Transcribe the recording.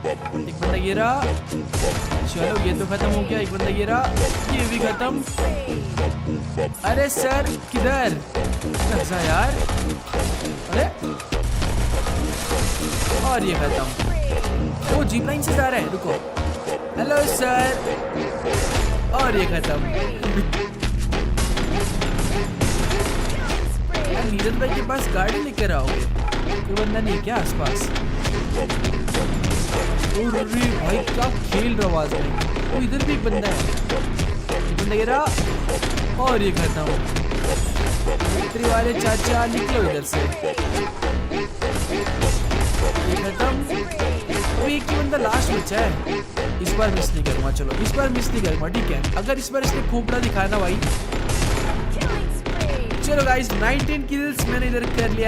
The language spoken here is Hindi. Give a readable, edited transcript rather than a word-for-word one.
एक बंदा ये रहा। चलो ये तो खत्म हो गया। एक बंदा ये रहा, ये भी खत्म। अरे सर किधर जा यार। अरे और ये खत्म। वो जीप लाइन से जा रहा है, रुको। Hello sir. और ये खत्म। नीरज भाई के पास गाड़ी लेकर आओगे, कोई बंदा नहीं है क्या आसपास? अरे भाई क्या खेल रहा आवाज में। वो इधर भी एक बंदा है, एक बंदा ये रहा। और ये खत्म। मिलिट्री वाले चाचा निकलो इधर से। ये खत्म। वो एक ही बंदा लास्ट बचा है। इस बार मिस नहीं करूंगा, चलो इस बार मिस नहीं करूंगा, ठीक है। अगर इस बार इसने खोपड़ा दिखाया ना भाई। चलो गाइस 19 किल्स मैंने इधर कर लिया